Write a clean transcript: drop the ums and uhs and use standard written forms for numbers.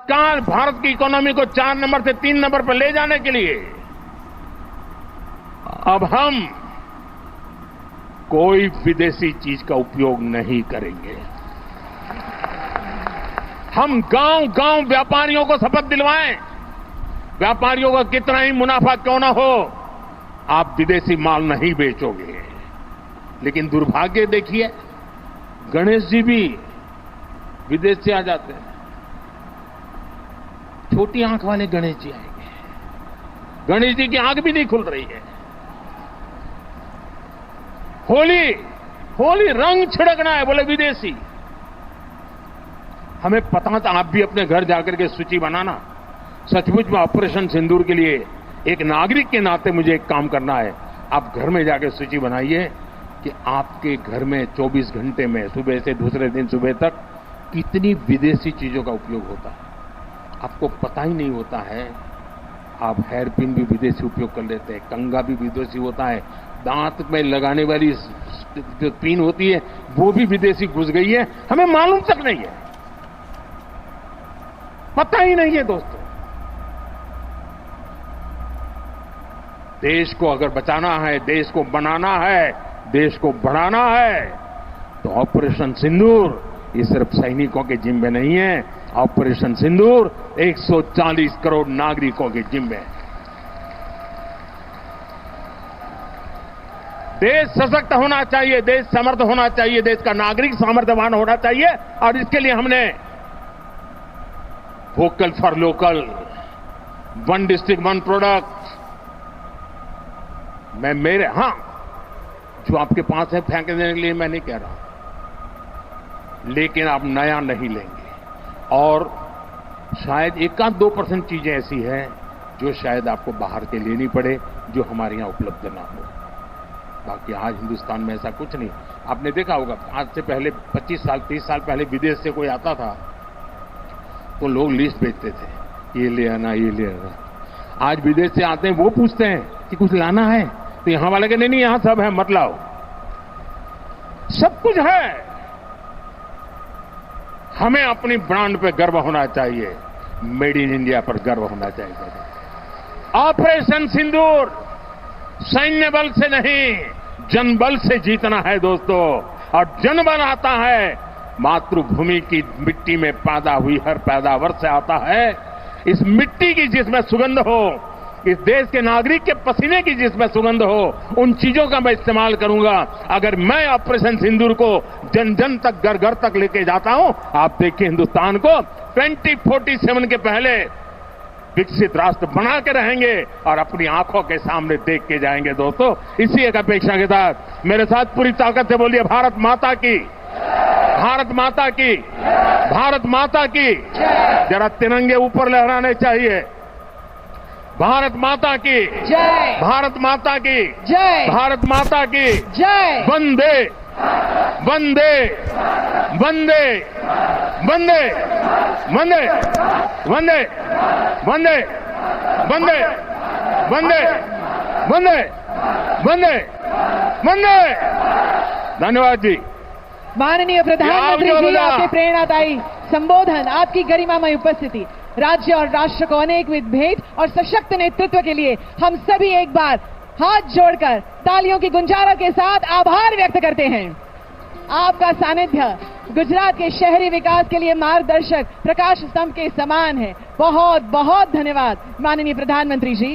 तत्काल भारत की इकोनॉमी को 4 नंबर से 3 नंबर पर ले जाने के लिए अब हम कोई विदेशी चीज का उपयोग नहीं करेंगे। हम गांव-गांव व्यापारियों को शपथ दिलवाएं, व्यापारियों का कितना ही मुनाफा क्यों ना हो, आप विदेशी माल नहीं बेचोगे। लेकिन दुर्भाग्य देखिए, गणेश जी भी विदेश से आ जाते हैं। छोटी आंख वाले गणेश जी आएंगे, गणेश जी की आंख भी नहीं खुल रही है। होली रंग छिड़कना है, बोले विदेशी। हमें पता था, आप भी अपने घर जाकर के सूची बनाना। सचमुच में ऑपरेशन सिंदूर के लिए एक नागरिक के नाते मुझे एक काम करना है। आप घर में जाकर सूची बनाइए कि आपके घर में 24 घंटे में सुबह से दूसरे दिन सुबह तक कितनी विदेशी चीजों का उपयोग होता है। आपको पता ही नहीं होता है। आप हेयर पिन भी विदेशी उपयोग कर लेते हैं, कंघा भी विदेशी होता है, दांत में लगाने वाली जो पिन होती है वो भी विदेशी घुस गई है, हमें मालूम तक नहीं है, पता ही नहीं है। दोस्तों, देश को अगर बचाना है, देश को बनाना है, देश को बढ़ाना है, तो ऑपरेशन सिंदूर ये सिर्फ सैनिकों के जिम्मे नहीं है। ऑपरेशन सिंदूर 140 करोड़ नागरिकों के जिम्मे है। देश सशक्त होना चाहिए, देश समर्थ होना चाहिए, देश का नागरिक सामर्थ्यवान होना चाहिए, और इसके लिए हमने vocal for local, 1 district 1 product, जो आपके पास है फेंक देने के लिए मैं नहीं कह रहा, लेकिन आप नया नहीं लेंगे। और शायद 1-2% चीजें ऐसी हैं जो शायद आपको बाहर के लेनी पड़े, जो हमारे यहां उपलब्ध ना हो। बाकी आज हिंदुस्तान में ऐसा कुछ नहीं। आपने देखा होगा, आज से पहले 25 साल 30 साल पहले विदेश से कोई आता था तो लोग लिस्ट भेजते थे, ये ले आना, ये ले आना। आज विदेश से आते हैं, वो पूछते हैं कि कुछ लाना है, तो यहां वाले के नहीं, यहां सब है, मत लाओ, सब कुछ है। हमें अपनी ब्रांड पे गर्व होना चाहिए, मेड इन इंडिया पर गर्व होना चाहिए। ऑपरेशन सिंदूर सैन्य बल से नहीं, जनबल से जीतना है दोस्तों, और जनबल आता है मातृभूमि की मिट्टी में पैदा हुई हर पैदावार से आता है। इस मिट्टी की जिसमें सुगंध हो, इस देश के नागरिक के पसीने की जिसमें सुगंध हो, उन चीजों का मैं इस्तेमाल करूंगा। अगर मैं ऑपरेशन सिंदूर को जन जन तक, घर घर तक लेके जाता हूं, आप देखिए हिंदुस्तान को 2047 के पहले विकसित राष्ट्र बना के रहेंगे और अपनी आंखों के सामने देख के जाएंगे। दोस्तों, इसी एक अपेक्षा के साथ मेरे साथ पूरी ताकत से बोलिए, भारत माता की, भारत माता की, भारत माता की। जरा तिरंगे ऊपर लहराने चाहिए। भारत माता की जय, भारत माता की जय, भारत माता की जय। वंदे वंदे वंदे वंदे वंदे वंदे वंदे वंदे वंदे वंदे वंदे वंदे। धन्यवाद जी। माननीय प्रधानमंत्री जी, आपके प्रेरणादायी संबोधन, आपकी गरिमामय उपस्थिति, राज्य और राष्ट्र को अनेकविध भेद और सशक्त नेतृत्व के लिए हम सभी एक बार हाथ जोड़कर तालियों की गुंजारा के साथ आभार व्यक्त करते हैं। आपका सानिध्य गुजरात के शहरी विकास के लिए मार्गदर्शक प्रकाश स्तंभ के समान है। बहुत बहुत धन्यवाद माननीय प्रधानमंत्री जी।